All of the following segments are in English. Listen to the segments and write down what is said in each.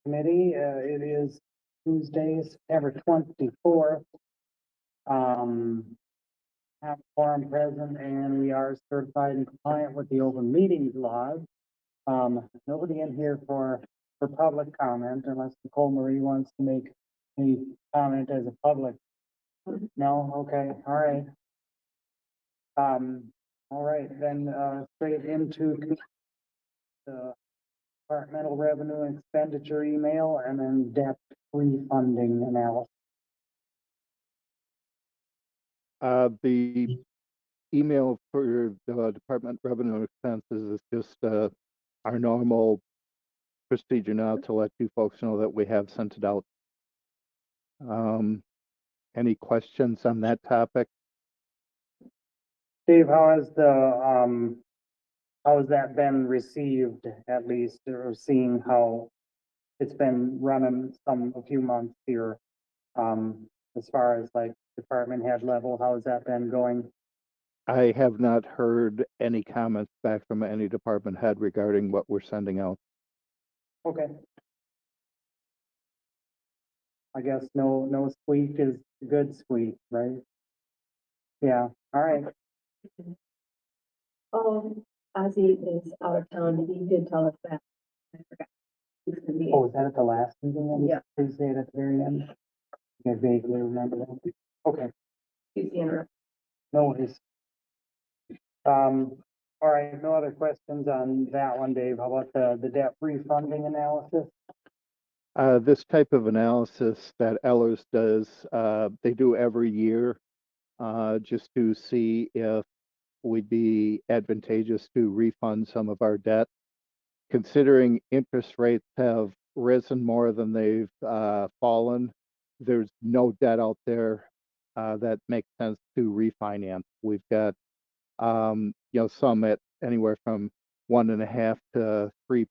Committee. It is Tuesday, September 24th. Have quorum present and we are certified and compliant with the open meetings laws. Nobody in here for public comment unless Nicole Marie wants to make any comment as a public. No? Okay, all right. All right, then, straight into the departmental revenue and expenditure email and then debt refunding analysis. The email for the Department of Revenue and Expenses is just our normal procedure now to let you folks know that we have sent it out. Any questions on that topic? Dave, how has that been received, at least, or seeing how it's been running a few months here? As far as like department head level, how has that been going? I have not heard any comments back from any department head regarding what we're sending out. Okay. I guess no squeak is a good squeak, right? Yeah, all right. Ozzy is out of town. He did tell us that. I forgot. He's gonna be. Oh, was that at the last meeting? Yeah. Please say it at the very end. I vaguely remember that. Okay, He's the interrupt. no worries. All right, no other questions on that one, Dave. How about the debt refunding analysis? This type of analysis that Ellers does, they do every year, just to see if we'd be advantageous to refund some of our debt. Considering interest rates have risen more than they've fallen, there's no debt out there that makes sense to refinance. We've got some at anywhere from 1.5% to 3%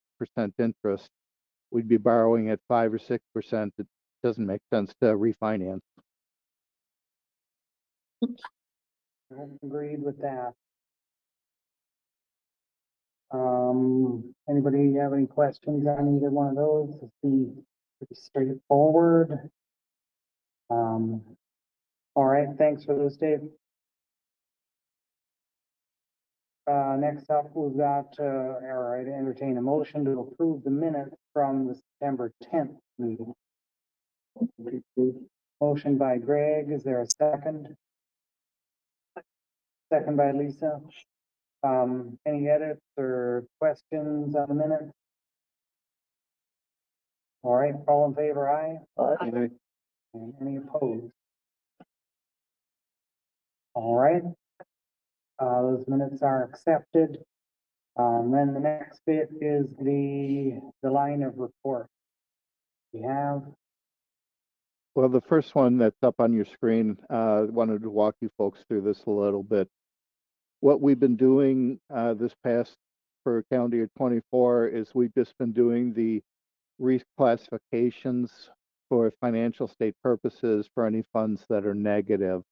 interest. We'd be borrowing at 5 or 6%. It doesn't make sense to refinance. Agreed with that. Anybody have any questions on either one of those? It's pretty straightforward. All right, thanks for those, Dave. Next up, we've got, all right, entertain a motion to approve the minutes from the September 10th meeting. Motion by Greg, is there a second? Second by Lisa. Any edits or questions on the minutes? All right, all in favor, aye? Aye. And any opposed? All right. Those minutes are accepted. Then the next bit is the line of report. We have, Well, the first one that's up on your screen, wanted to walk you folks through this a little bit. What we've been doing this past for calendar year 24 is we've just been doing the reclassifications for financial state purposes for any funds that are negative.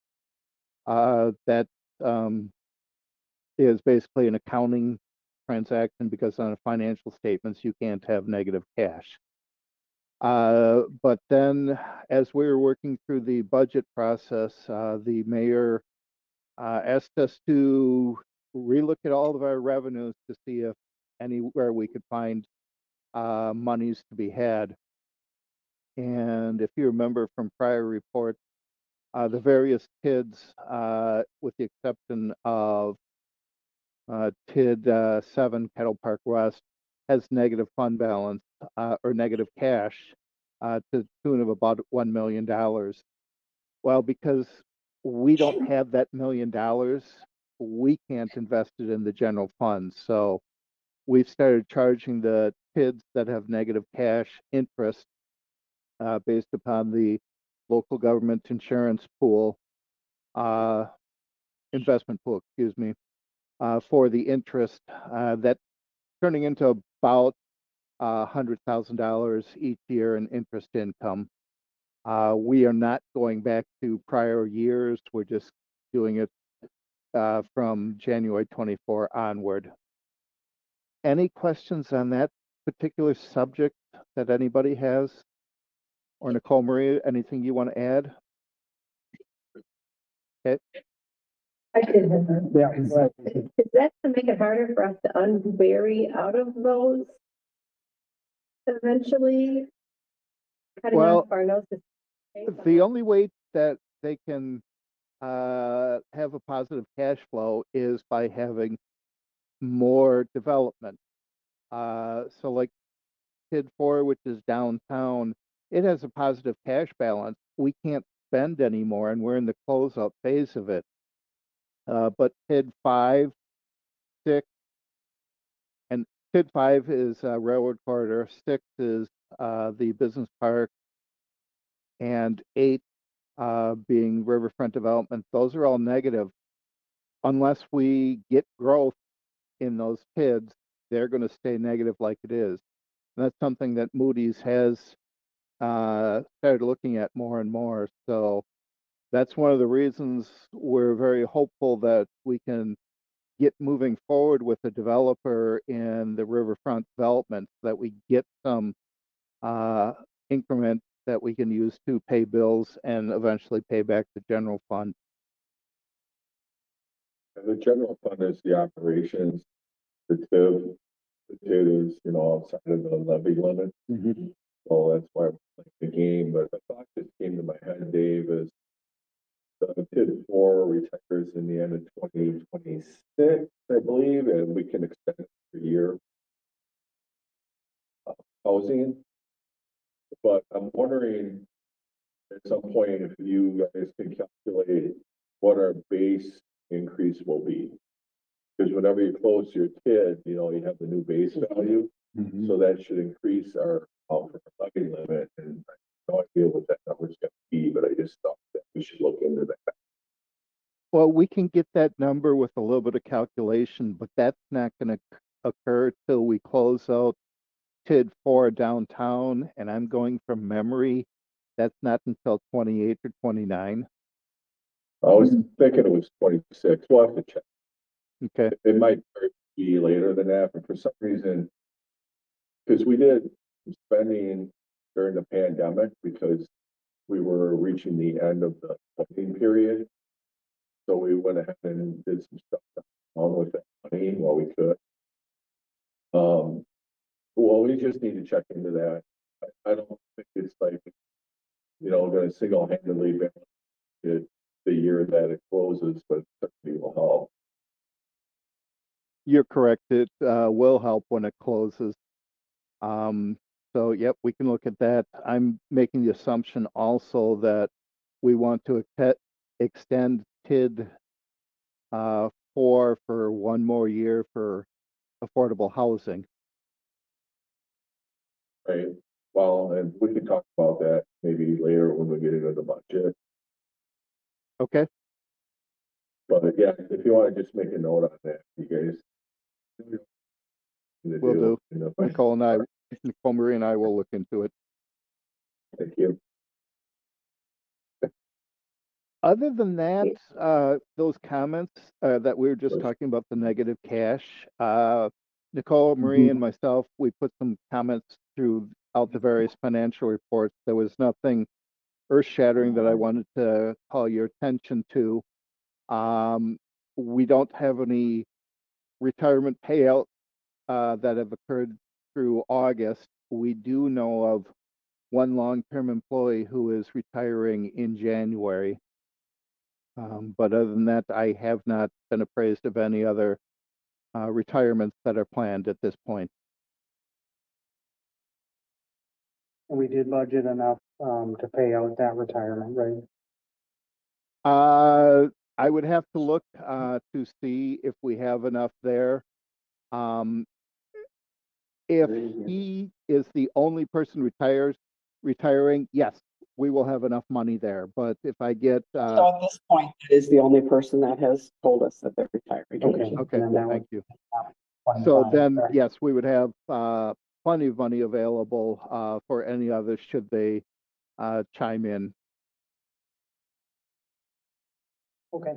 That is basically an accounting transaction because on financial statements you can't have negative cash. But then as we were working through the budget process, the mayor asked us to relook at all of our revenues to see if anywhere we could find monies to be had. And if you remember from prior reports, the various TIDs, with the exception of TID 7 Kettle Park West, has negative fund balance or negative cash to the tune of about $1 million. Well, because we don't have that $1 million, we can't invest it in the general fund. So we've started charging the TIDs that have negative cash interest based upon the local government insurance pool, investment pool, excuse me, for the interest that's turning into about $100,000 each year in interest income. We are not going back to prior years. We're just doing it from January 24 onward. Any questions on that particular subject that anybody has? Or Nicole Marie, anything you want to add? Okay, I did have a- Yeah. Is that to make it harder for us to unbury out of those? Eventually? Cutting Well, off our noses. the only way that they can have a positive cash flow is by having more development. So like Kid 4, which is downtown, it has a positive cash balance. We can't spend anymore, and we're in the closeout phase of it. But Kid 5, 6, and Kid 5 is Railroad Corridor, 6 is the business park, and 8 being riverfront development. Those are all negative. Unless we get growth in those kids, they're going to stay negative like it is. And that's something that Moody's has started looking at more and more. So that's one of the reasons we're very hopeful that we can get moving forward with the developer in the riverfront development, so that we get some increment that we can use to pay bills and eventually pay back the general fund. And the general fund is the operations, the TIV. The TIV is, outside of the levy limit. So that's why we're playing the game. But the thought that came to my head, Dave, is the TIV 4 retires in the end of 2026, I believe, and we can extend it for a year. Housing. But I'm wondering at some point if you guys can calculate what our base increase will be. Because whenever you close your TID, you have the new base value. So that should increase our levy limit. And I have no idea what that number's going to be, but I just thought that we should look into that. Well, we can get that number with a little bit of calculation, but that's not going to occur till we close out TID 4 downtown, and I'm going from memory. That's not until 28 or 29. I was thinking it was 26. We'll have to check. Okay. It might be later than that, but for some reason, because we did spending during the pandemic because we were reaching the end of the funding period. So we went ahead and did some stuff on with that money while we could. Well, we just need to check into that. I don't think it's like, going to single-handedly balance it the year that it closes, but it certainly will help. You're correct. It will help when it closes. So, yep, we can look at that. I'm making the assumption also that we want to extend TID 4 for one more year for affordable housing. Right. Well, and we can talk about that maybe later when we get into the budget. Okay. But yeah, if you want to just make a note on that, you guys. Will do. Nicole Marie and I will look into it. Thank you. Other than that, those comments that we were just Yes. talking about, the negative cash, Nicole, Marie, and myself, we put some comments throughout the various financial reports. There was nothing earth-shattering that I wanted to call your attention to. We don't have any retirement payout that have occurred through August. We do know of one long-term employee who is retiring in January. But other than that, I have not been appraised of any other retirements that are planned at this point. We did budget enough, to pay out that retirement, right? I would have to look to see if we have enough there. If he is the only person retiring, yes, we will have enough money there. But if I get So at this point, it is the only person that has told us that they're retiring. Okay. okay, And then that thank would- you. So 25, then, correct? yes, we would have plenty of money available for any others should they chime in. Okay.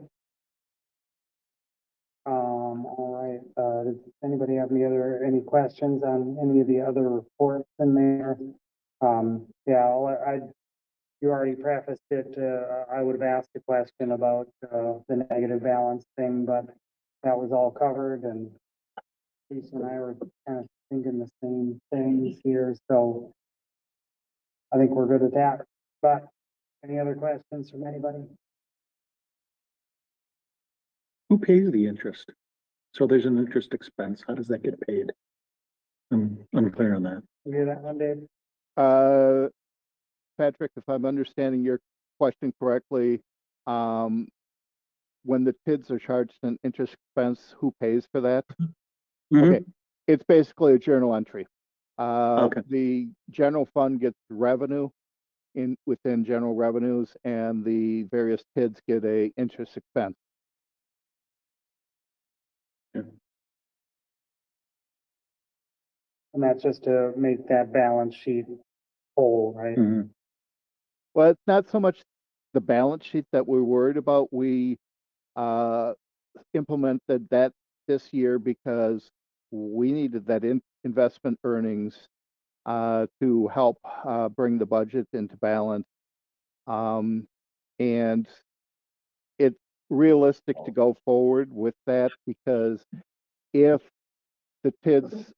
All right, does anybody have any questions on any of the other reports in there? Yeah, you already prefaced it, I would have asked a question about, the negative balance thing, but that was all covered, and Lisa and I were kind of thinking the same things here, so I think we're good at that. But any other questions from anybody? Who pays the interest? So there's an interest expense. How does that get paid? I'm unclear on that. You hear that one, Dave? Patrick, if I'm understanding your question correctly, when the kids are charged an interest expense, who pays for that? Mhm. Okay, it's basically a journal entry. Okay. The general fund gets revenue within general revenues, and the various kids get a interest expense. And that's just to make that balance sheet whole, right? Mhm. Well, it's not so much the balance sheet that we're worried about. We implemented that this year because we needed that investment earnings to help bring the budget into balance. And it's realistic to go forward with that because if the TIDs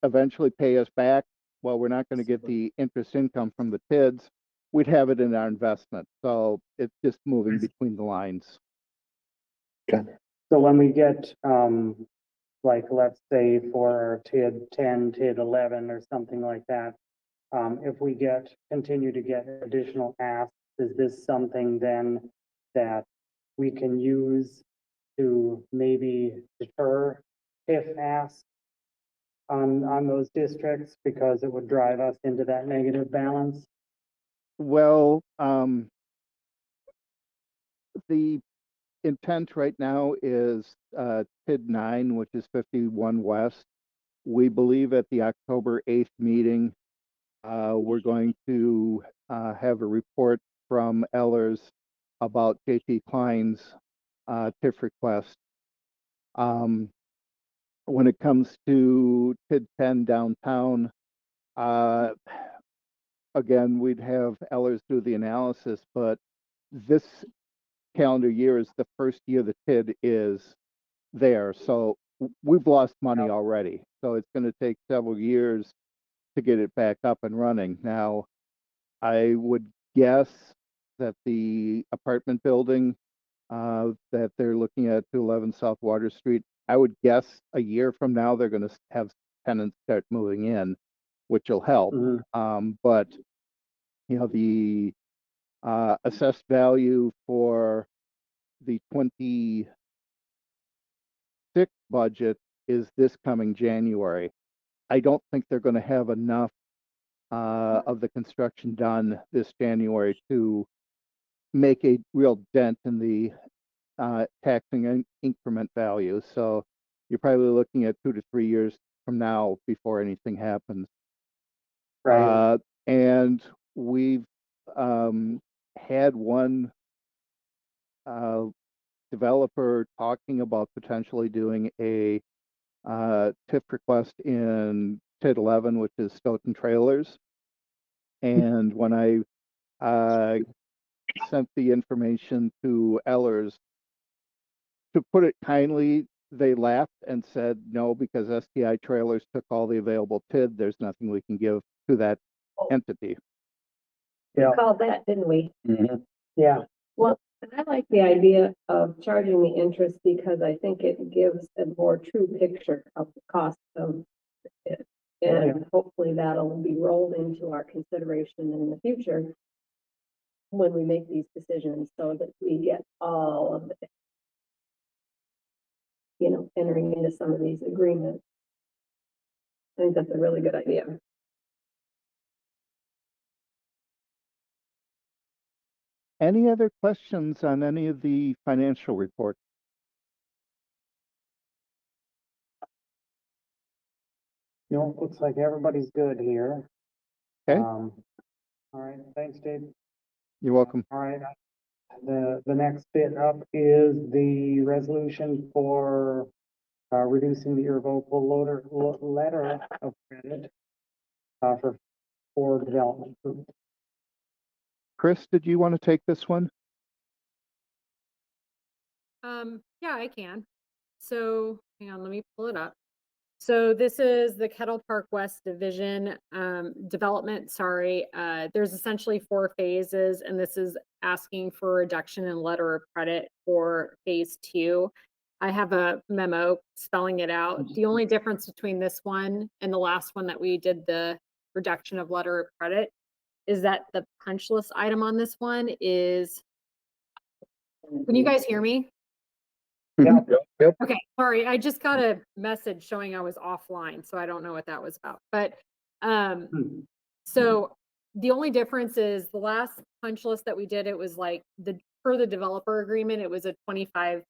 eventually pay us back, well, we're not going to get the interest income from the TIDs. We'd have it in our investment. So it's just moving between the lines. So when we get, like, let's say for our TID 10, TID 11 or something like that, if we continue to get additional asks, is this something then that we can use to maybe defer if asked on those districts because it would drive us into that negative balance? Well, the intent right now is TID 9, which is 51 West. We believe at the October 8th meeting, we're going to have a report from Ellers about JP Klein's TIF request. When it comes to TID 10 downtown, again, we'd have Ellers do the analysis, but this calendar year is the first year the TID is there. So we've lost money already. So it's going to take several years to get it back up and running. Now, I would guess that the apartment building that they're looking at 211 South Water Street, I would guess a year from now they're going to have tenants start moving in, which will help. But the assessed value for the 26 budget is this coming January. I don't think they're going to have enough of the construction done this January to make a real dent in the taxing increment value. So you're probably looking at 2 to 3 years from now before anything happens. Right. And we've had one developer talking about potentially doing a TIF request in TID 11, which is Stoughton Trailers. And when I sent the information to Ellers, to put it kindly, they laughed and said no, because STI Trailers took all the available TID. There's nothing we can give to that entity. Yeah. We called that, didn't we? Yeah. Well, and I like the idea of charging the interest because I think it gives a more true picture of the cost of it. And hopefully that'll be rolled into our consideration in the future when we make these decisions so that we get all of it, entering into some of these agreements. I think that's a really good idea. Any other questions on any of the financial reports? Looks like everybody's good here. Okay. All right, thanks, Dave. You're welcome. All right, the next bit up is the resolution for reducing the irrevocable letter of credit for development group. Chris, did you want to take this one? Yeah, I can. So hang on, let me pull it up. So this is the Kettle Park West Division development, sorry. There's essentially 4 phases, and this is asking for a reduction in letter of credit for phase 2. I have a memo spelling it out. The only difference between this one and the last one that we did the reduction of letter of credit is that the punch list item on this one is, can you guys hear me? Yeah. Okay, sorry, I just got a message showing I was offline, so I don't know what that was about. But so the only difference is the last punch list that we did, it was like per the developer agreement, it was a 25%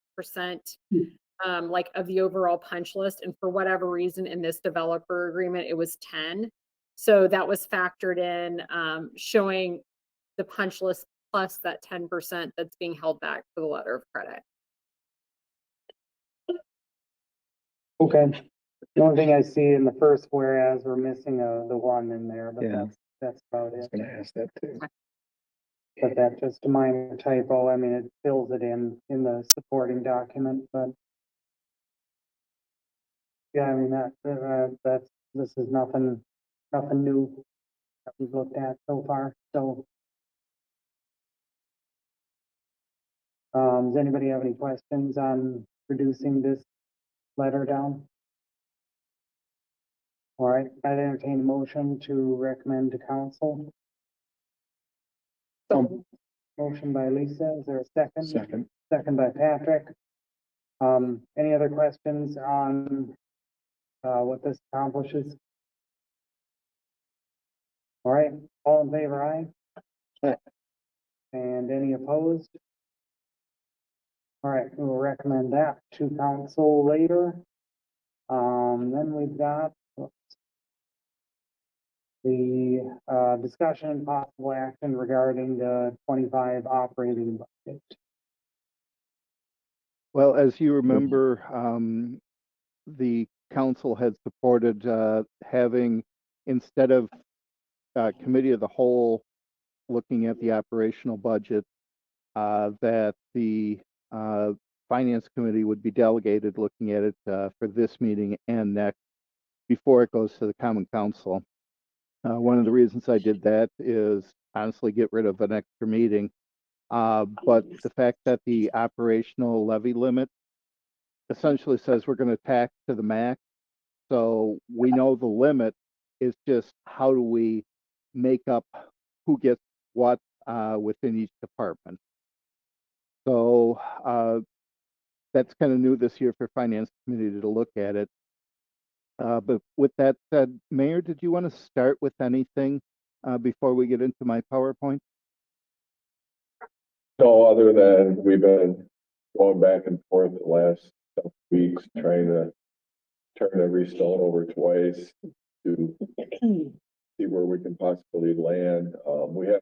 like of the overall punch list. And for whatever reason in this developer agreement, it was 10. So that was factored in, showing the punch list plus that 10% that's being held back for the letter of credit. Okay, the only thing I see in the first whereas, we're missing the 1 in there, but Yeah. that's about I was it. gonna ask that too. But that's just a minor typo. I mean, it fills it in the supporting document, but yeah, I mean, this is nothing new that we've looked at so far, so. Does anybody have any questions on reducing this letter down? All right, I'd entertain a motion to recommend to council. Motion by Lisa, is there a second? Second. Second by Patrick. Any other questions on what this accomplishes? All right, all in favor, aye? Aye. And any opposed? All right, we'll recommend that to council later. Then we've got the discussion and possible action regarding the 25 operating budget. Well, as you remember, the council had supported having, instead of committee of the whole looking at the operational budget, that the finance committee would be delegated looking at it for this meeting and next before it goes to the common council. One of the reasons I did that is honestly get rid of an extra meeting. But the fact that the operational levy limit essentially says we're going to tax to the max. So we know the limit is just how do we make up who gets what within each department. So that's kind of new this year for finance committee to look at it. But with that said, Mayor, did you want to start with anything before we get into my PowerPoint? No, other than we've been going back and forth the last couple weeks, trying to turn every stone over twice to see where we can possibly land. We had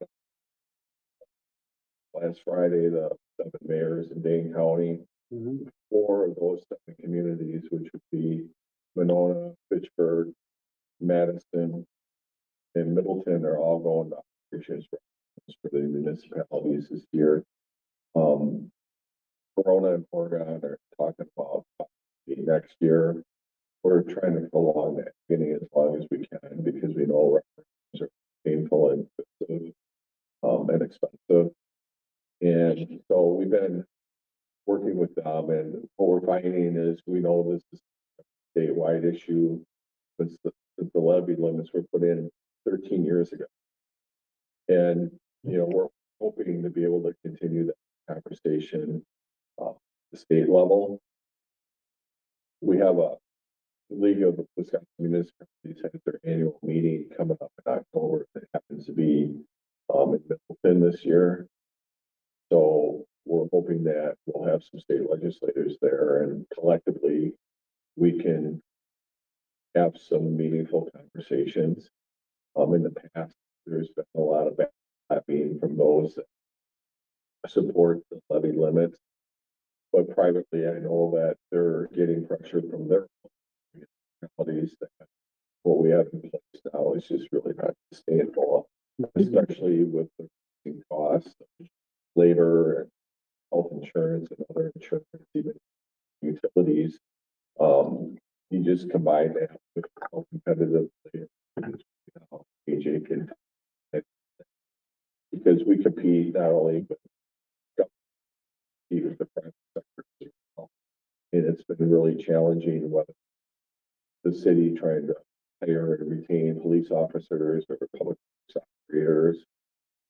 last Friday, the 7 mayors in Dane County, 4 of those 7 communities, which would be Monona, Fitchburg, Madison, and Middleton, are all going to operations for the municipalities this year. Corona and Oregon are talking about next year. We're trying to prolong that beginning as long as we can because we know referendums are painful and expensive. And so we've been working with them, and what we're finding is we know this is a statewide issue. Since the levy limits were put in 13 years ago. And, we're hoping to be able to continue that conversation at the state level. We have a League of Wisconsin Municipalities has their annual meeting coming up in October. It happens to be in Middleton this year. So we're hoping that we'll have some state legislators there, and collectively we can have some meaningful conversations. In the past, there's been a lot of backlash from those that support the levy limits. But privately, I know that they're getting pressure from their municipalities that what we have in place now is just really not sustainable, especially with the rising costs of labor and health insurance and other insurance, even utilities. You just combine that with how competitive AJ can, because we compete not only with the private sector as well. And it's been really challenging with the city trying to hire and retain police officers or public operators,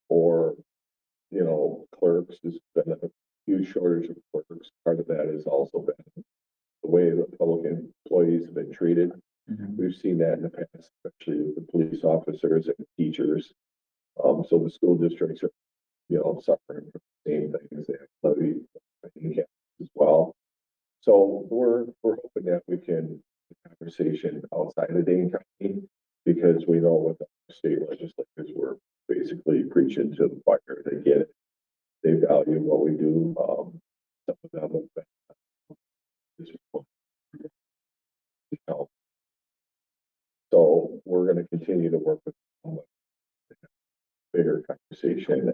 or, you know, clerks. There's been a huge shortage of clerks. Part of that has also been the way the public employees have been treated. We've seen that in the past, especially with the police officers and teachers. So the school districts are, you know, suffering from the same things. They have levy as well. So we're hoping that we can have a conversation outside of Dane County, because we know with the state legislators, we're basically preaching to the choir. They get it. They value what we do. Some of them have been, you know. So we're going to continue to work with them, bigger conversation.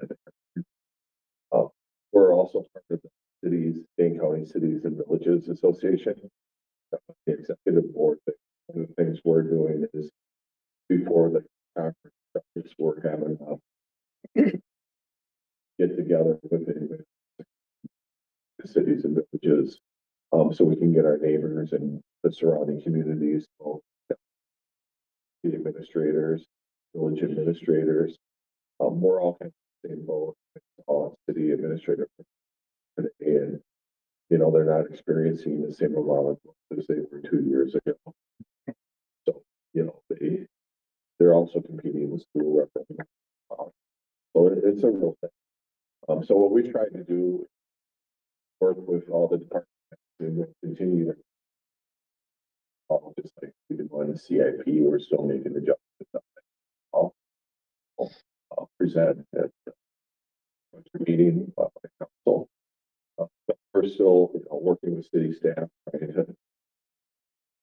We're also part of the Dane County Cities and Villages Association, the executive board. One of the things we're doing is, before the conference, we're having get together with the cities and villages, so we can get our neighbors and the surrounding communities, the administrators, village administrators. We're all kind of the same boat, all city administrator today, and you know, they're not experiencing the same amount of growth as they were 2 years ago. So, you know, they're also competing with school referendum. So it's a real thing. So what we try to do, work with all the departments and we'll continue to, just like we did on the CIP, we're still making adjustments. I'll present at the meeting of the council. But we're still, you know, working with city staff, trying to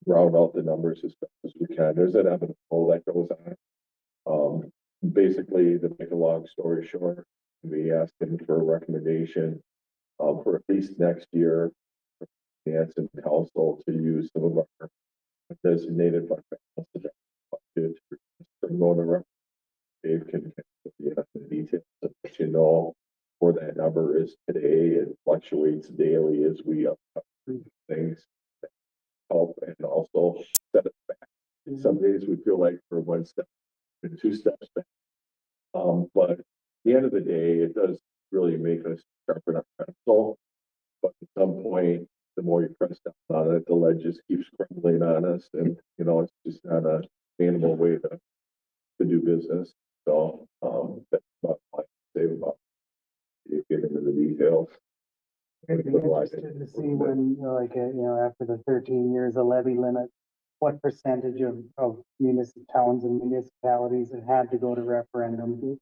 round out the numbers as best as we can. There's an evidence poll that goes on. Basically, to make a long story short, we asked him for a recommendation for at least next year, finance and council to use some of our designated fund balance budget for Mona. Dave can put the details, but you know where that number is today. It fluctuates daily as we up things help and also set it back. Some days we feel like we're 1 step and 2 steps back. But at the end of the day, it does really make us sharpen our pencil. But at some point, the more you press down on it, the lead just keeps crumbling on us, and you know, it's just not a sustainable way to do business. So that's about what I say about you get into the details. I'd be interested to see when, like, you know, after the 13 years of levy limit, what percentage of towns and municipalities have had to go to referendum?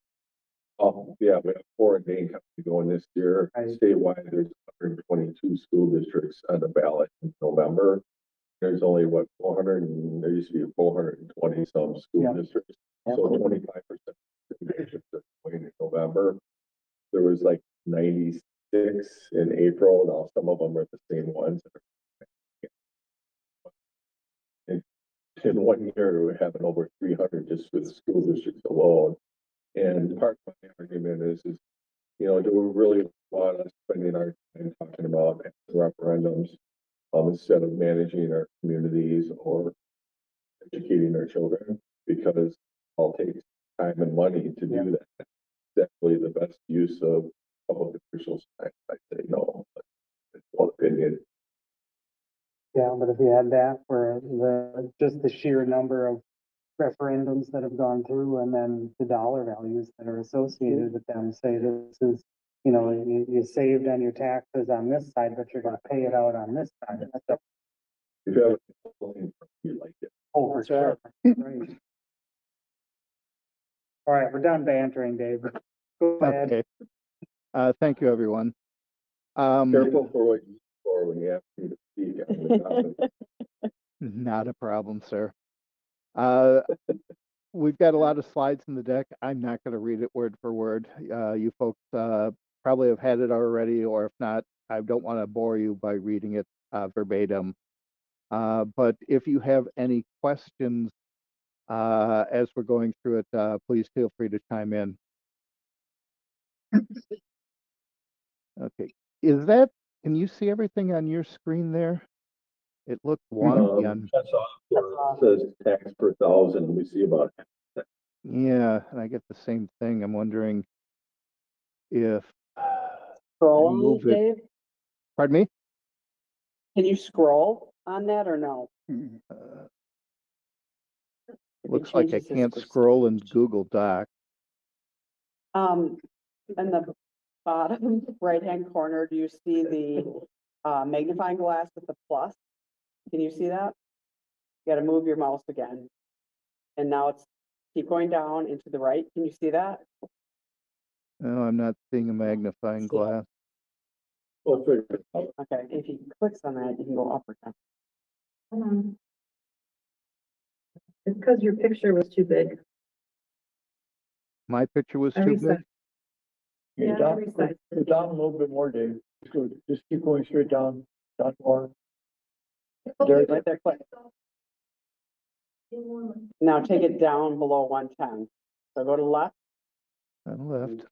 Yeah, we have 4 in Dane County going this year. Right. Statewide, there's 122 school districts on the ballot in November. There's only 400, and there used to be 420 some school Yeah. districts. So 25% are going in November. There was like 96 in April. Now some of them are the same ones. In 1 year, we're having over 300 just with school districts alone. And part of my argument is, you know, do we really want us spending our time talking about referendums instead of managing our communities or educating our children? Because I'll take time and money to do that. Exactly the best use of public officials. I say no, but it's one opinion. Yeah, but if you had that for just the sheer number of referendums that have gone through, and then the dollar values that are associated with them, say this is, you know, you saved on your taxes on this side, but you're gonna pay it out on this side. If you have something you like it. Oh, for sure. Right. All right, we're done bantering, Dave. Go ahead. Okay. Thank you, everyone. Careful for what you, for when you ask me to speak on the topic. Not a problem, sir. Uh, we've got a lot of slides in the deck. I'm not going to read it word for word. You folks probably have had it already, or if not, I don't want to bore you by reading it verbatim. But if you have any questions as we're going through it, please feel free to chime in. Okay, can you see everything on your screen there? It looked wonky on, That's off where it says tax per thousand, we see about. yeah, and I get the same thing. I'm wondering if Scroll, move it. Dave? Pardon me? Can you scroll on that or no? Uh, If he looks like I changes his can't percentage. scroll in Google Doc. In the bottom right-hand corner, do you see the magnifying glass with the plus? Can you see that? You gotta move your mouse again. And now it's, keep going down and to the right. Can you see that? No, I'm not seeing a magnifying glass. We'll figure it out. Okay, if he clicks on that, you can go up or down. It's because your picture was too big. My picture was I too resized. big. Yeah, I resized it. Down a little bit more, Dave. Just keep going straight down more. There, right there, click. Now take it down below 110. So go to left. On the left.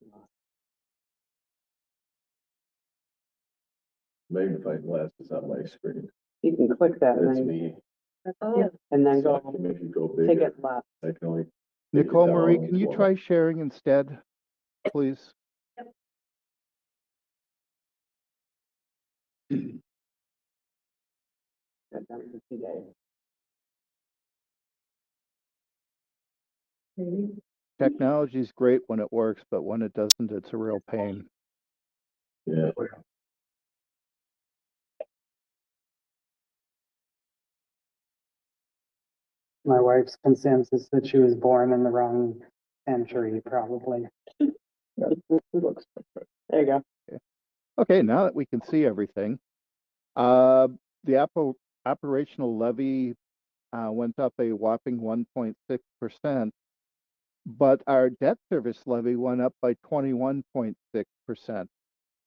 Magnifying glass is on my screen. You can click that That's and me. Oh, then So I go can make it go take bigger. it left. I can only. take it Nicole Marie, down can you one. try sharing instead, please? Good, then we can see Dave. maybe. Technology is great when it works, but when it doesn't, it's a real pain. Yeah. My wife's consensus that she was born in the wrong century, probably. There you go. Okay, now that we can see everything, the operational levy went up a whopping 1.6%, but our debt service levy went up by 21.6%.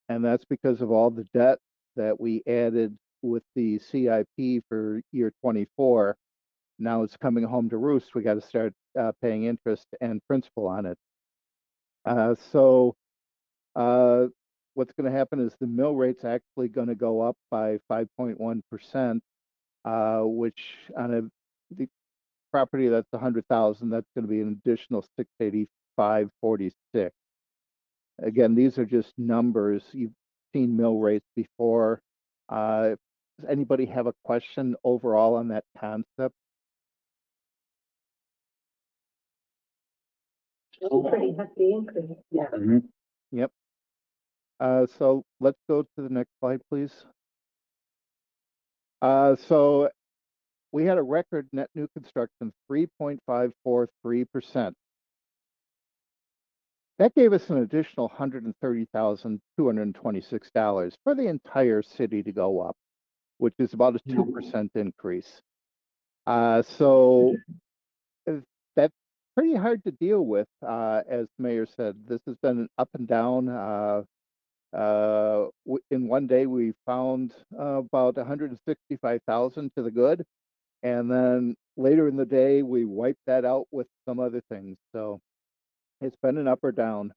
And that's because of all the debt that we added with the CIP for year 24. Now it's coming home to roost. We got to start paying interest and principal on it. So what's going to happen is the mill rate's actually going to go up by 5.1%, which on the property that's 100,000, that's going to be an additional 685.46. Again, these are just numbers. You've seen mill rates before. Does anybody have a question overall on that concept? Pretty hefty increase. Yeah. Yep. So let's go to the next slide, please. So we had a record net new construction, 3.543%. That gave us an additional $130,226 for the entire city to go up, which is about a 2% increase. So that's pretty hard to deal with, as the mayor said. This has been up and down. In one day, we found about 165,000 to the good, and then later in the day, we wiped that out with some other things. So it's been an up or down,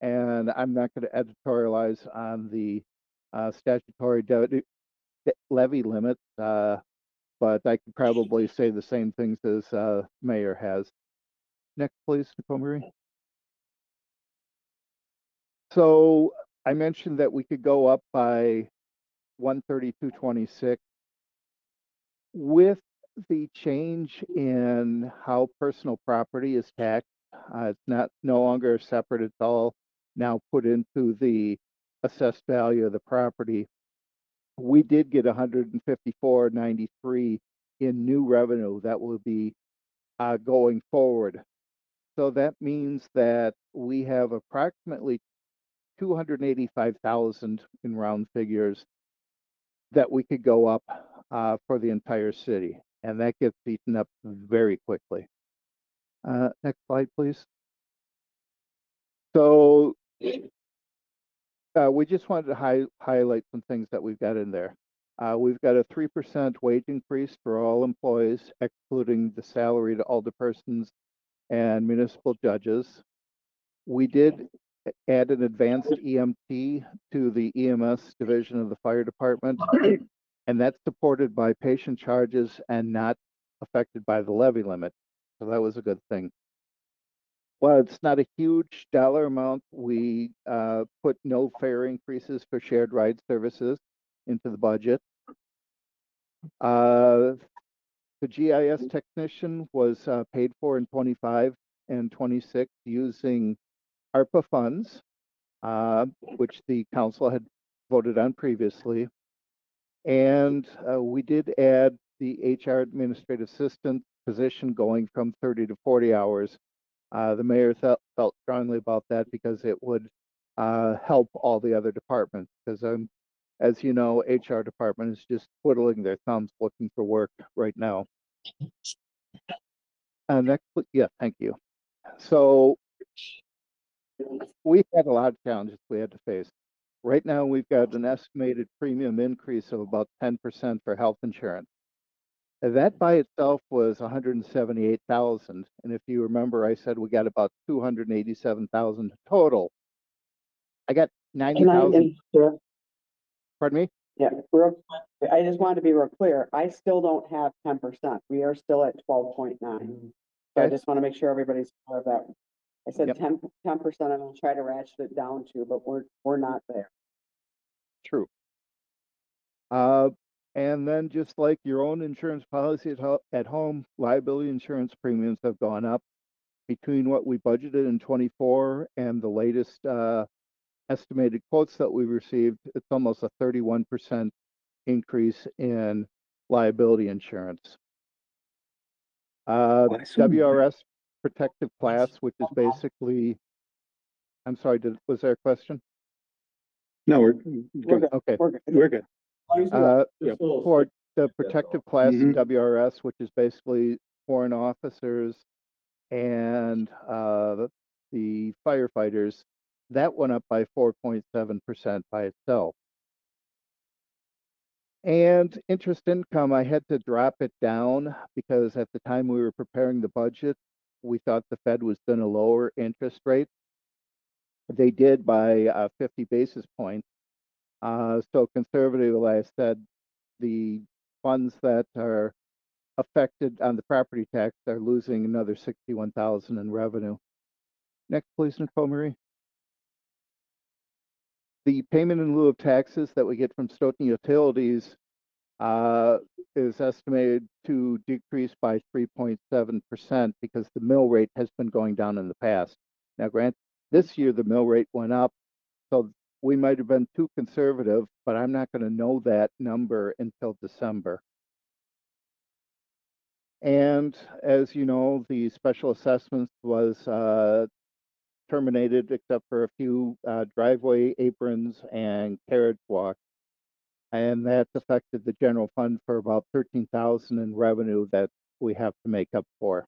and I'm not going to editorialize on the statutory levy limit, but I could probably say the same things as mayor has. Next, please, Nicole Marie. So I mentioned that we could go up by 132.26 with the change in how personal property is taxed. It's no longer separate. It's all now put into the assessed value of the property. We did get 154.93 in new revenue that will be going forward. So that means that we have approximately 285,000 in round figures that we could go up for the entire city, and that gets eaten up very quickly. Next slide, please. So we just wanted to highlight some things that we've got in there. We've got a 3% wage increase for all employees, excluding the salaried alderpersons and municipal judges. We did add an advanced EMT to the EMS division of the fire department, and that's supported by patient charges and not affected by the levy limit. So that was a good thing. Well, it's not a huge dollar amount. We put no fare increases for shared ride services into the budget. The GIS technician was paid for in 25 and 26 using ARPA funds, which the council had voted on previously. And we did add the HR administrative assistant position going from 30 to 40 hours. The mayor felt strongly about that because it would help all the other departments. Because as you know, HR department is just twiddling their thumbs looking for work right now. Next, yeah, thank you. So we had a lot of challenges we had to face. Right now, we've got an estimated premium increase of about 10% for health insurance. That by itself was 178,000. And if you remember, I said we got about 287,000 total. I got 90,000. Pardon me? Yeah, I just wanted to be real clear. I still don't have 10%. We are still at 12.9. So I Okay. just want to make sure everybody's aware of that. I said Yep. 10%, I'm gonna try to ratchet it down to, but we're not there. True. And then just like your own insurance policy at home, liability insurance premiums have gone up between what we budgeted in 24 and the latest estimated quotes that we received. It's almost a 31% increase in liability insurance. WRS protective class, which is basically, I'm sorry, was there a question? No, we're We're good. good. Okay. We're good. We're good. Yeah, for the protective class in Mhm. WRS, which is basically foreign officers and the firefighters, that went up by 4.7% by itself. And interest income, I had to drop it down because at the time we were preparing the budget, we thought the Fed was going to lower interest rates. They did by 50 basis points. So conservatively, I said the funds that are affected on the property tax are losing another 61,000 in revenue. Next, please, Nicole Marie. The payment in lieu of taxes that we get from Stoughton Utilities is estimated to decrease by 3.7% because the mill rate has been going down in the past. Now, Grant, this year the mill rate went up, so we might have been too conservative, but I'm not going to know that number until December. And as you know, the special assessment was terminated except for a few driveway aprons and carriage walks. And that's affected the general fund for about 13,000 in revenue that we have to make up for.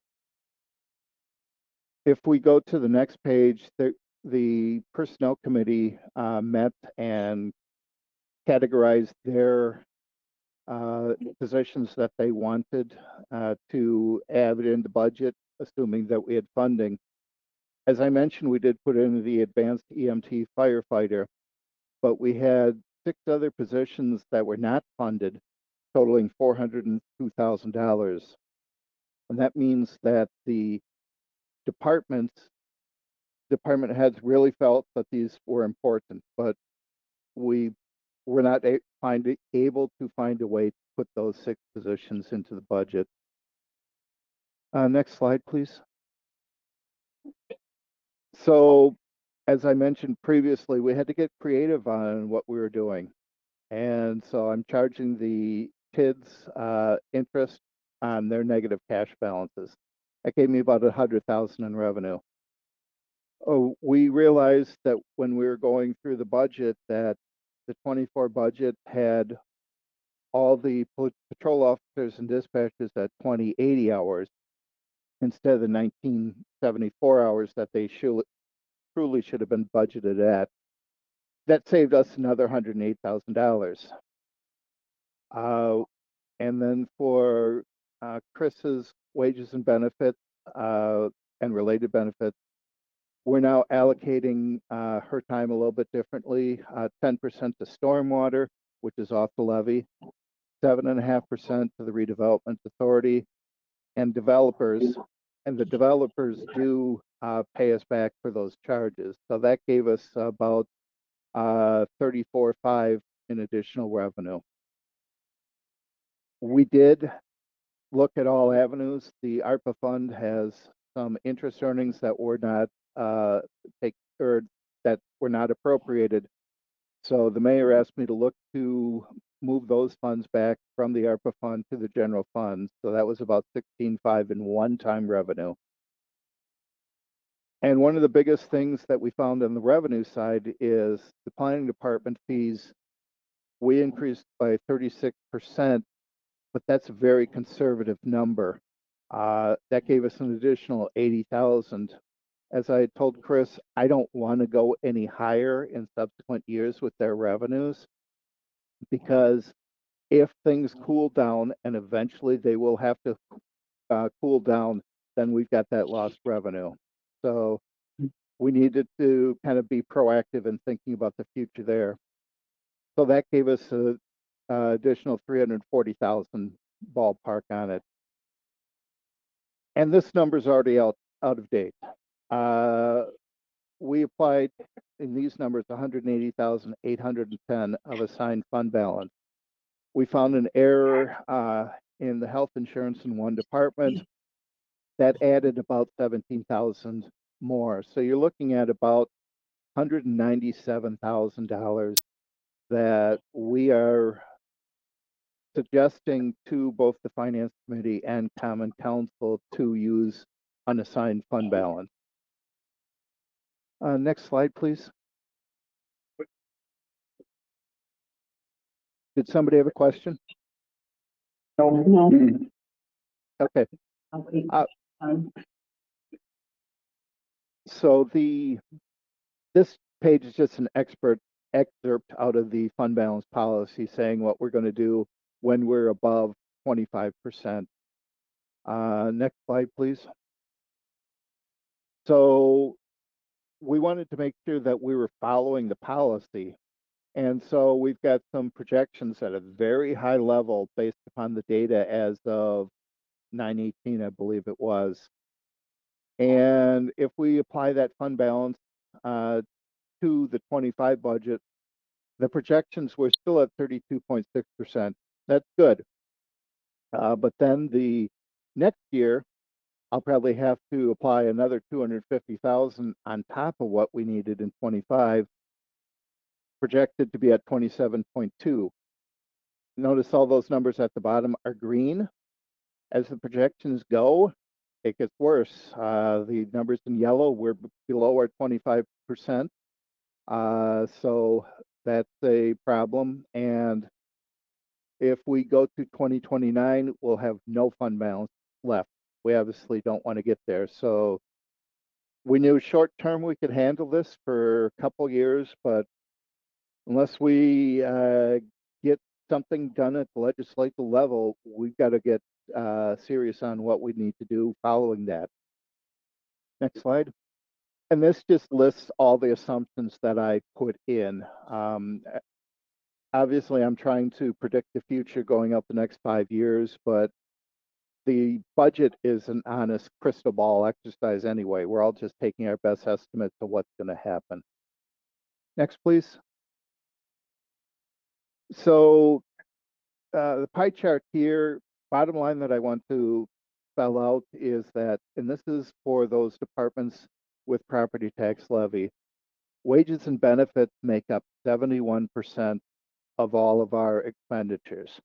If we go to the next page, the personnel committee met and categorized their positions that they wanted to add in the budget, assuming that we had funding. As I mentioned, we did put in the advanced EMT firefighter, but we had 6 other positions that were not funded, totaling $402,000. And that means that the department heads really felt that these were important, but we were not able to find a way to put those 6 positions into the budget. Next slide, please. So, as I mentioned previously, we had to get creative on what we were doing. And so I'm charging the kids interest on their negative cash balances. That gave me about 100,000 in revenue. Oh, we realized that when we were going through the budget, that the 24 budget had all the patrol officers and dispatchers at 2080 hours instead of the 1974 hours that they truly should have been budgeted at. That saved us another $108,000. Uh, and then for Chris's wages and benefits and related benefits, we're now allocating her time a little bit differently. 10% to stormwater, which is off the levy, 7.5% to the redevelopment authority, and developers. And the developers do pay us back for those charges. So that gave us about 34.5 in additional revenue. We did look at all avenues. The ARPA fund has some interest earnings that were not that were not appropriated. So the mayor asked me to look to move those funds back from the ARPA fund to the general fund. So that was about 16.5 in one-time revenue. And one of the biggest things that we found on the revenue side is the planning department fees. We increased by 36%, but that's a very conservative number. That gave us an additional 80,000. As I told Chris, I don't want to go any higher in subsequent years with their revenues, because if things cool down, and eventually they will have to cool down, then we've got that lost revenue. So we needed to kind of be proactive in thinking about the future there. So that gave us a additional 340,000 ballpark on it. And this number's already out of date. We applied in these numbers 180,810 of assigned fund balance. We found an error in the health insurance in one department that added about 17,000 more. So you're looking at about $197,000 that we are suggesting to both the finance committee and common council to use unassigned fund balance. Next slide, please. Did somebody have a question? No. Okay. I'll wait. So this page is just an excerpt out of the fund balance policy saying what we're going to do when we're above 25%. Next slide, please. So we wanted to make sure that we were following the policy. And so we've got some projections at a very high level based upon the data as of 9/18, I believe it was. And if we apply that fund balance to the 25 budget, the projections were still at 32.6%. That's good. But then the next year, I'll probably have to apply another 250,000 on top of what we needed in 25, projected to be at 27.2. Notice all those numbers at the bottom are green. As the projections go, it gets worse. The numbers in yellow, we're below our 25%. So that's a problem. And if we go to 2029, we'll have no fund balance left. We obviously don't want to get there. So we knew short term we could handle this for a couple years, but unless we get something done at the legislative level, we've got to get serious on what we need to do following that. Next slide. And this just lists all the assumptions that I put in. Obviously, I'm trying to predict the future going out the next 5 years, but the budget is an honest crystal ball exercise anyway. We're all just taking our best estimates of what's going to happen. Next, please. So the pie chart here, bottom line that I want to spell out is that, and this is for those departments with property tax levy, wages and benefits make up 71% of all of our expenditures,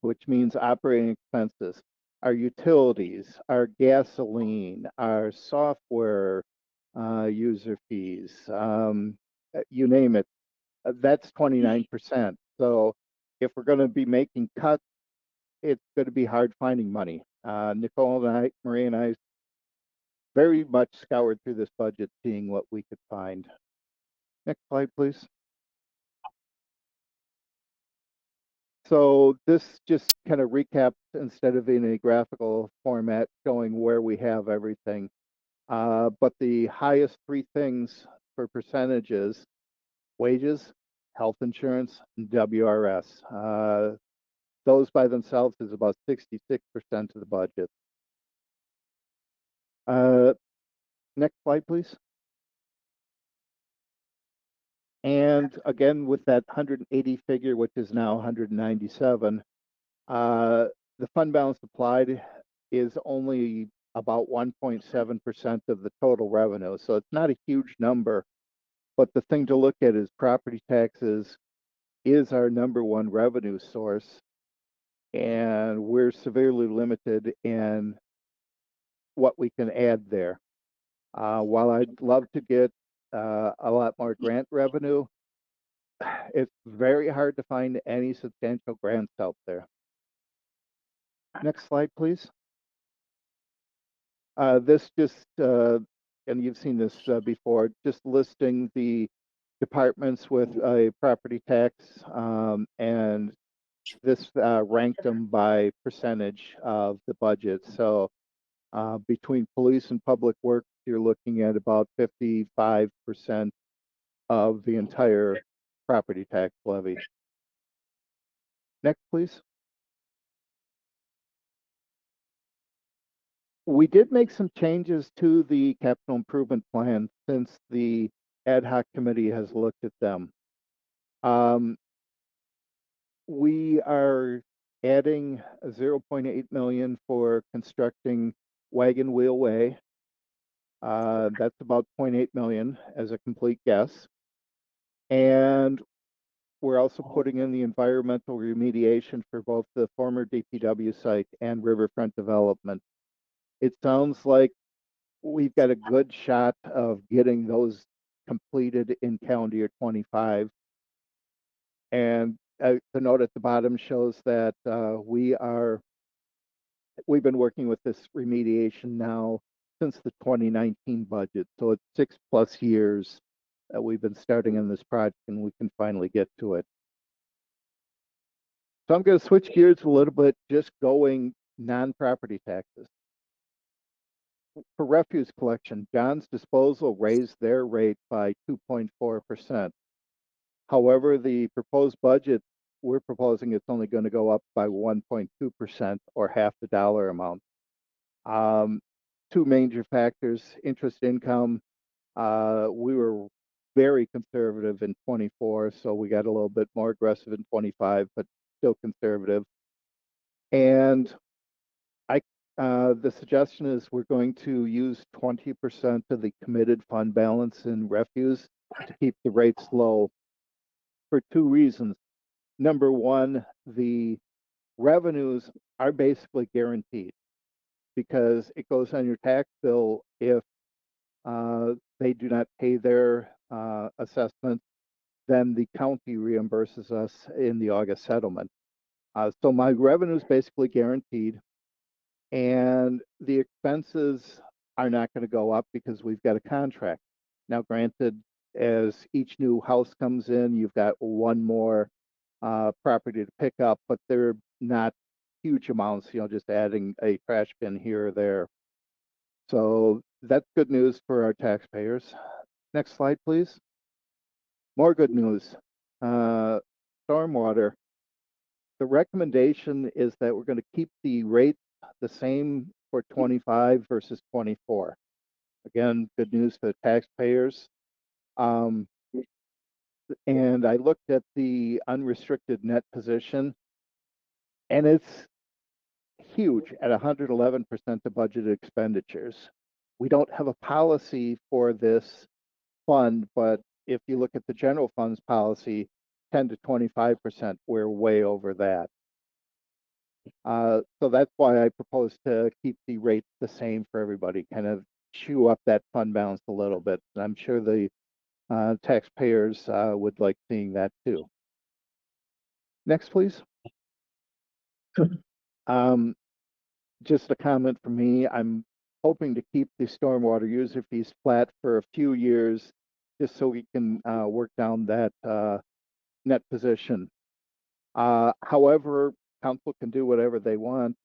which means operating expenses, our utilities, our gasoline, our software, user fees, you name it. That's 29%. So if we're going to be making cuts, it's going to be hard finding money. Nicole and I, Marie and I, very much scoured through this budget, seeing what we could find. Next slide, please. So this just kind of recaps instead of in a graphical format showing where we have everything. But the highest three things for percentages: wages, health insurance, and WRS. Those by themselves is about 66% of the budget. Next slide, please. And again, with that 180 figure, which is now 197, the fund balance applied is only about 1.7% of the total revenue. So it's not a huge number, but the thing to look at is property taxes is our number one revenue source, and we're severely limited in what we can add there. While I'd love to get a lot more grant revenue, it's very hard to find any substantial grants out there. Next slide, please. This just, and you've seen this before, just listing the departments with a property tax, and this ranked them by percentage of the budget. So between police and public works, you're looking at about 55% of the entire property tax levy. Next, please. We did make some changes to the capital improvement plan since the ad hoc committee has looked at them. We are adding 0.8 million for constructing Wagon Wheel Way. That's about 0.8 million as a complete guess. And we're also putting in the environmental remediation for both the former DPW site and riverfront development. It sounds like we've got a good shot of getting those completed in calendar year 25. And the note at the bottom shows that we've been working with this remediation now since the 2019 budget. So it's 6+ years that we've been starting on this project, and we can finally get to it. So I'm going to switch gears a little bit, just going non-property taxes. For refuse collection, John's Disposal raised their rate by 2.4%. However, the proposed budget, we're proposing it's only going to go up by 1.2%, or half the dollar amount. Two major factors: interest income. We were very conservative in 24, so we got a little bit more aggressive in 25, but still conservative. And the suggestion is we're going to use 20% of the committed fund balance in refuse to keep the rates low for two reasons. Number one, the revenues are basically guaranteed because it goes on your tax bill if they do not pay their assessment, then the county reimburses us in the August settlement. So my revenue is basically guaranteed, and the expenses are not going to go up because we've got a contract. Now, granted, as each new house comes in, you've got one more property to pick up, but they're not huge amounts, just adding a trash bin here or there. So that's good news for our taxpayers. Next slide, please. More good news. Stormwater. The recommendation is that we're going to keep the rate the same for 25 versus 24. Again, good news for the taxpayers. And I looked at the unrestricted net position, and it's huge at 111% of budgeted expenditures. We don't have a policy for this fund, but if you look at the general funds policy, 10 to 25%, we're way over that. So that's why I propose to keep the rate the same for everybody, kind of chew up that fund balance a little bit. And I'm sure the taxpayers would like seeing that too. Next, please. Just a comment from me. I'm hoping to keep the stormwater user fees flat for a few years, just so we can work down that net position. However, council can do whatever they want.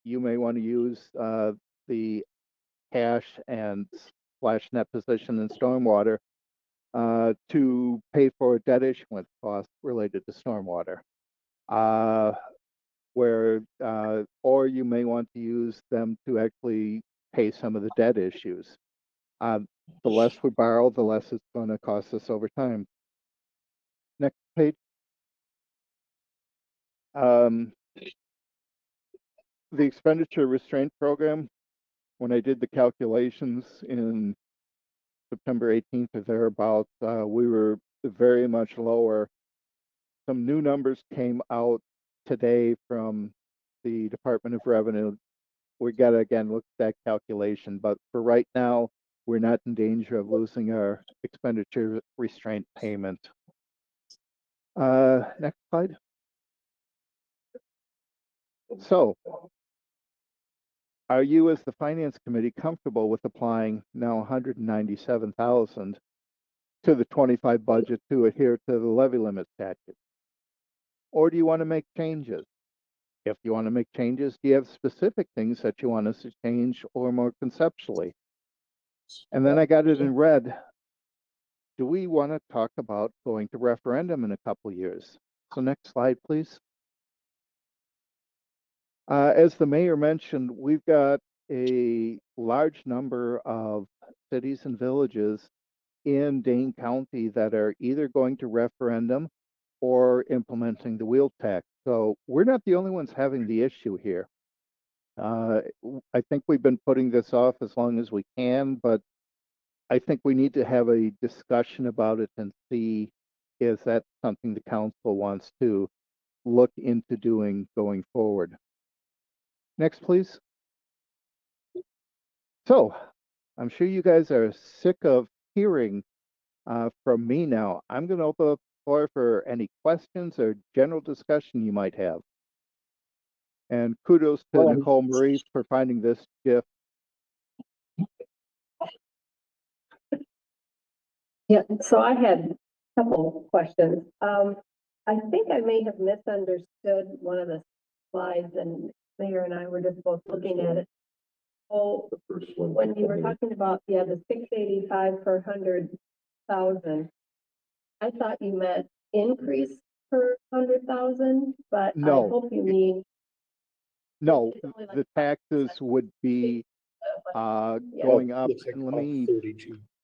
You may want to use the cash and slash net position in stormwater to pay for debt issuance costs related to stormwater. Or you may want to use them to actually pay some of the debt issues. The less we borrow, the less it's going to cost us over time. Next page. The expenditure restraint program, when I did the calculations in September 18th or thereabouts, we were very much lower. Some new numbers came out today from the Department of Revenue. We got to again look at that calculation, but for right now, we're not in danger of losing our expenditure restraint payment. Next slide. So, are you as the Finance Committee comfortable with applying now 197,000 to the 25 budget to adhere to the levy limit statute? Or do you want to make changes? If you want to make changes, do you have specific things that you want us to change or more conceptually? And then I got it in red. Do we want to talk about going to referendum in a couple years? So next slide, please. As the mayor mentioned, we've got a large number of cities and villages in Dane County that are either going to referendum or implementing the wheel tax. So we're not the only ones having the issue here. I think we've been putting this off as long as we can, but I think we need to have a discussion about it and see is that something the council wants to look into doing going forward. Next, please. So I'm sure you guys are sick of hearing from me now. I'm going to open up the floor for any questions or general discussion you might have. And kudos to Nicole Marie for finding this GIF. Yeah, so I had a couple of questions. I think I may have misunderstood one of the slides, and Mayor and I were just both looking at it. Oh, The first one. when you were talking about, yeah, the 685 per 100,000, I thought you meant increase per 100,000, but I No. hope you mean. No, It's only like the taxes would be Yeah. going up. And let me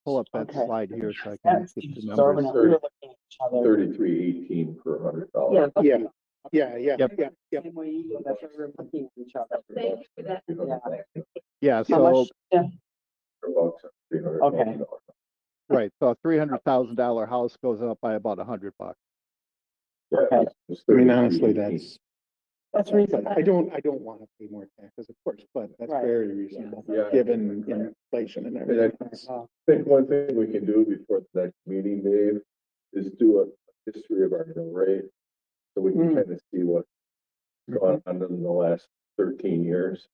pull up that Okay. slide here so I can get the So numbers. we were looking at each other. 3318 per $100. Yeah. Yeah, Yep. Same way you, that's what we're looking at each other. Thank you for that. Yeah, How so, much? Yeah, About $300,000. right, so a $300,000 house goes up by about $100. Yeah, Okay. it's I mean, honestly, 3318. that's reasonable. I don't want to pay more taxes, of course, but that's Right. very reasonable, Yeah. given inflation and And everything. I think one thing we can do before the next meeting, Dave, is do a history of our mill rate. So we can kind of see what's gone on in the last 13 years.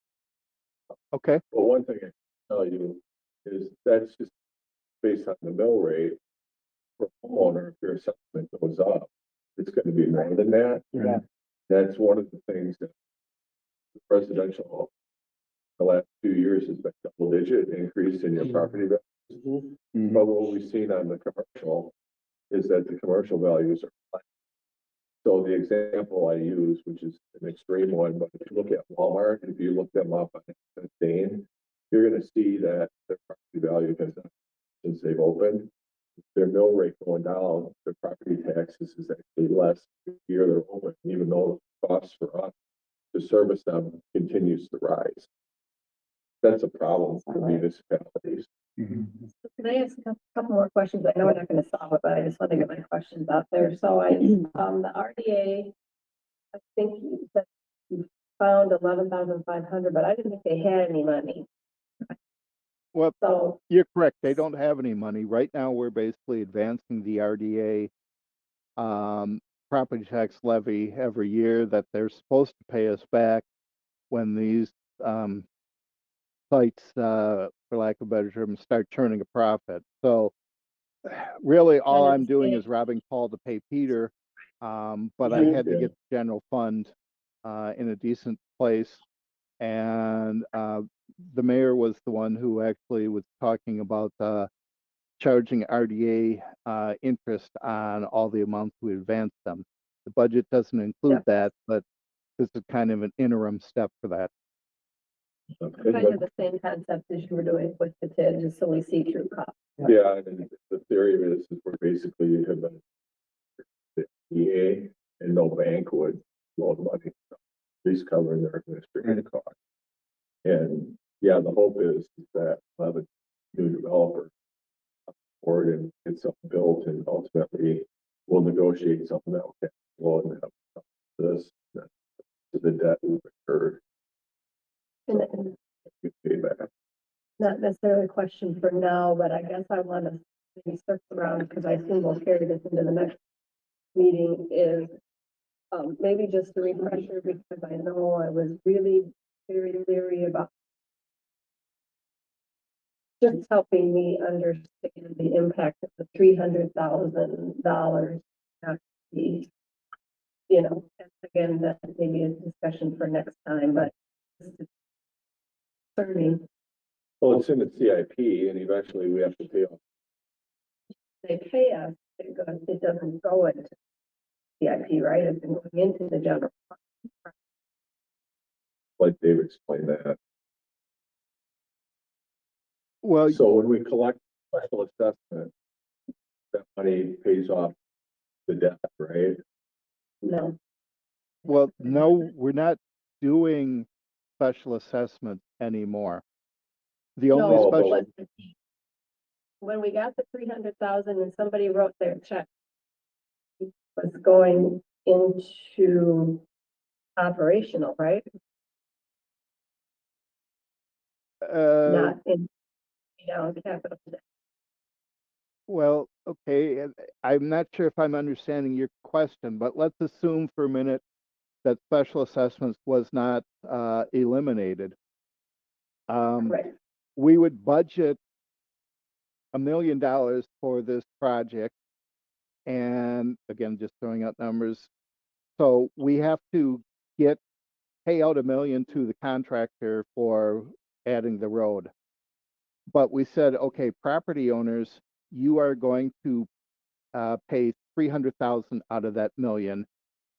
Okay, Well, one thing I can tell you is that's just based on the mill rate. For a homeowner, if your assessment goes up, it's gonna be more than that. Yeah. That's one of the things that the residential, the last few years has been double-digit increase in your property value. Mhm. But what we've seen on the commercial is that the commercial values are flat. So the example I use, which is an extreme one, but if you look at Walmart, if you look them up on Dane, you're gonna see that their property value has, since they've opened, their mill rate going down, their property taxes is actually less the year they're open, even though the cost for us to service them continues to rise. That's a problem for municipalities. Mhm. Can I ask a couple more questions? I know we're not gonna solve it, but I just want to get my questions out there. So the RDA, I think you said you found 11,500, but I didn't think they had any money. Well, So, you're correct. They don't have any money. Right now, we're basically advancing the RDA property tax levy every year that they're supposed to pay us back when these um, sites, for lack of a better term, start turning a profit. So really, all Kind of I'm doing the is robbing Paul to pay Peter. But I had to Yeah. get the general fund in a decent place. And the mayor was the one who actually was talking about charging RDA interest on all the amounts we advance them. The budget doesn't include that, but this is kind of an interim step for that. Okay, kind of the same concept as you were doing with the TID, just so we see true cost. yeah, and the theory of it is we're basically you have the EA and no bank would loan money, at least covering their administrative costs. And yeah, the hope is that we'll have a new developer forward and get something built, and ultimately we'll negotiate something that will loan this to the debt we've incurred. And We pay back. not necessarily a question for now, but I guess I want to maybe circle around, because I assume we'll carry this into the next meeting, is maybe just a refresher, because I know I was really very leery about just helping me understand the impact of the $300,000. The, you know, and again, that maybe is discussion for next time, but it's concerning. Well, it's in the CIP and eventually we have to pay off. They pay us, it doesn't go into CIP, right? It's been going into the general. Like Dave explained that. Well, So when we collect special assessment, that money pays off the debt, right? No. no, we're not doing special assessment anymore. The only No, special, but when we got the 300,000 and somebody wrote their check, it was going into operational, right? Not in, capital. well, okay, I'm not sure if I'm understanding your question, but let's assume for a minute that special assessments was not eliminated. Right. We would budget $1 million for this project. And again, just throwing out numbers. So we have to pay out $1 million to the contractor for adding the road. But we said, okay, property owners, you are going to pay 300,000 out of that $1 million,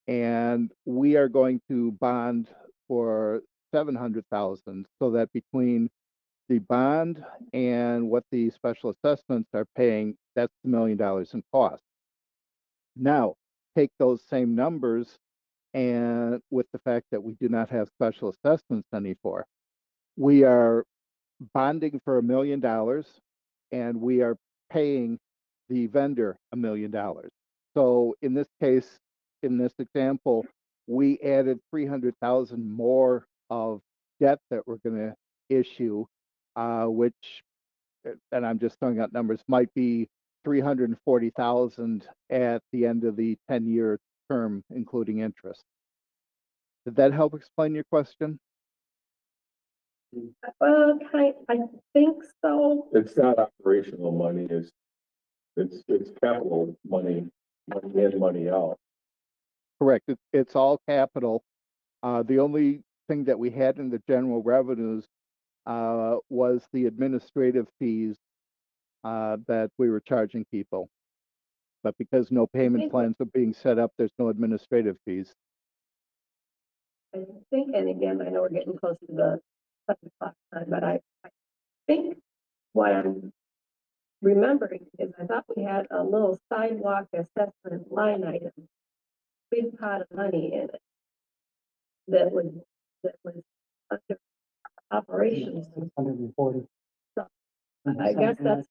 and we are going to bond for 700,000, so that between the bond and what the special assessments are paying, that's $1 million in cost. Now, take those same numbers and with the fact that we do not have special assessments anymore, we are bonding for $1 million and we are paying the vendor $1 million. So in this case, in this example, we added 300,000 more of debt that we're going to issue, which, and I'm just throwing out numbers, might be 340,000 at the end of the 10-year term, including interest. Did that help explain your question? Well, I think so. It's not operational money, it's capital money, money in, money out. Correct. It's all capital. The only thing that we had in the general revenues was the administrative fees that we were charging people. But because no payment plans are being set up, there's no administrative fees. I think, and again, I know we're getting close to the 7 o'clock time, but I think what I'm remembering is I thought we had a little sidewalk assessment line item, big pot of money in it that was under operations. 140. So, I guess that's,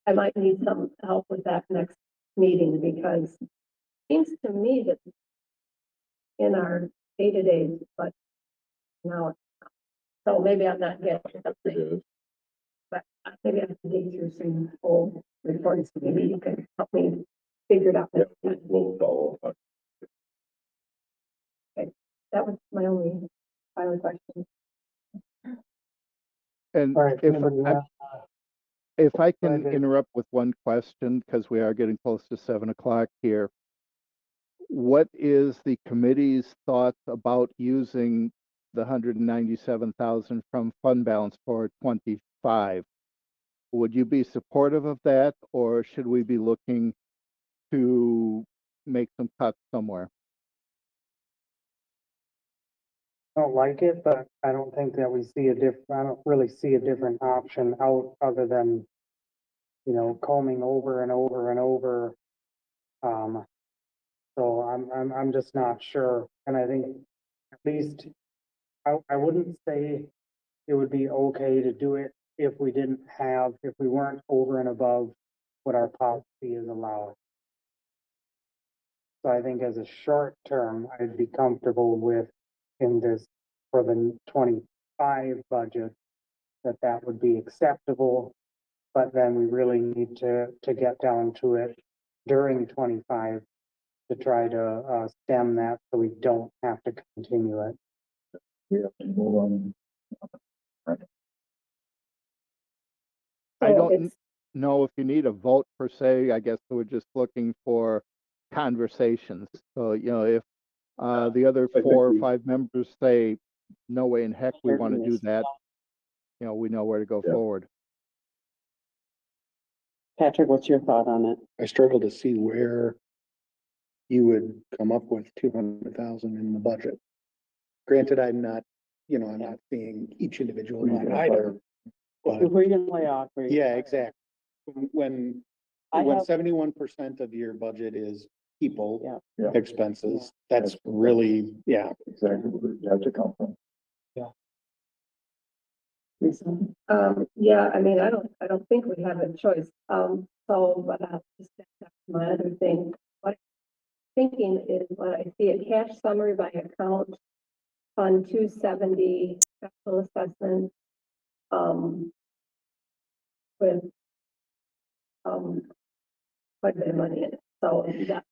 I might need some help with that next meeting, because it seems to me that in our day-to-day, but now, so maybe I'm not getting It something. is. but maybe I have to dig through some old reports, maybe you can help me figure it out. Yeah, we'll follow up. That was my only final question. And All right, anybody have, if I Go ahead, can Dave. interrupt with one question, because we are getting close to 7 o'clock here. What is the committee's thoughts about using the 197,000 from fund balance for 25? Would you be supportive of that, or should we be looking to make some cuts somewhere? I don't like it, but I don't think that we see I don't really see a different option out other than, combing over and over and over. Um, so I'm just not sure. And I think at least I wouldn't say it would be okay to do it if we weren't over and above what our policy is allowed. So I think as a short term, I'd be comfortable with in this for the 25 budget, that would be acceptable. But then we really need to get down to it during 25 to try to stem that so we don't have to continue it. Yeah, move on. I So don't it's- know if you need a vote per se. I guess we're just looking for conversations. So, if the other I think 4 or we- 5 members say, no way in heck we want to do Certainly. that, we know where to go Yeah. forward. Patrick, what's your thought on it? I struggle to see where you would come up with 200,000 in the budget. Granted, I'm not seeing each individual line item. But Who are you gonna lay off? Who are you- yeah, exactly. When I have, 71% of your budget is people Yeah. Yeah. expenses, that's really, Exactly where you have to come from. yeah, I mean, I don't think we have a choice. But just my other thing, what I'm thinking is when I see a cash summary by account, Fund 270, special assessment, with, quite a bit of money in it. So that,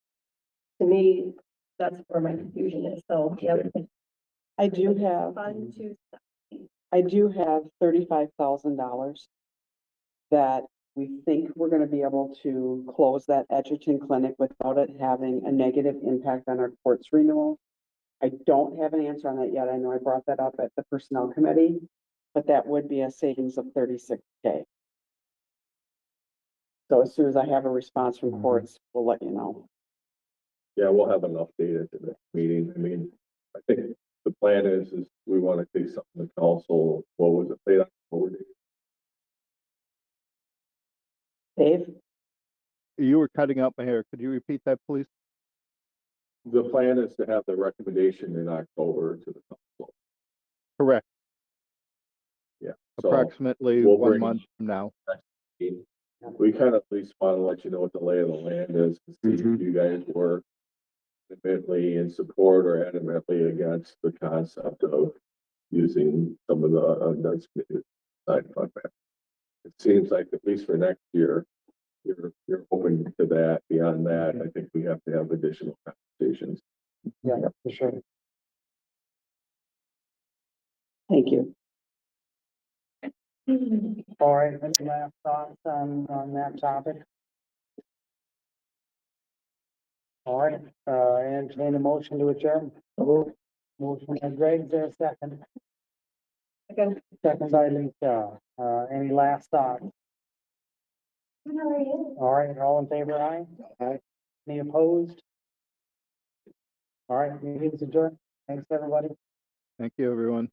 to me, that's where my confusion is. So, yeah. I do have, Fund 270. I do have $35,000 that we think we're gonna be able to close that Edgerton clinic without it having a negative impact on our courts renewal. I don't have an answer on that yet. I know I brought that up at the personnel committee, but that would be a savings of 36K. So as soon as I have a response from courts, we'll let you know. Yeah, we'll have enough data to the meeting. I mean, I think the plan is we want to take something to council. What was it? Late October? Dave? You were cutting out my hair. Could you repeat that, please? The plan is to have the recommendation in October to the council. Correct. Yeah. So Approximately we'll 1 bring- month from now. we kind of at least want to let you know what the lay of the land is, to see if you guys were adamantly in support or adamantly against the concept of using some of the undesignated side fund balance. It seems like at least for next year, you're open to that. Beyond that, I think we have to have additional conversations. Yeah, for sure. Thank you. All right, any last thoughts on that topic? All right, entertain a motion to adjourn. Motion by Greg, is there a second? Again, Second by Lisa. Any last thoughts? how are you? All right, all in favor, aye? Aye. Any opposed? All right, meeting's adjourned. Thanks, everybody. Thank you, everyone.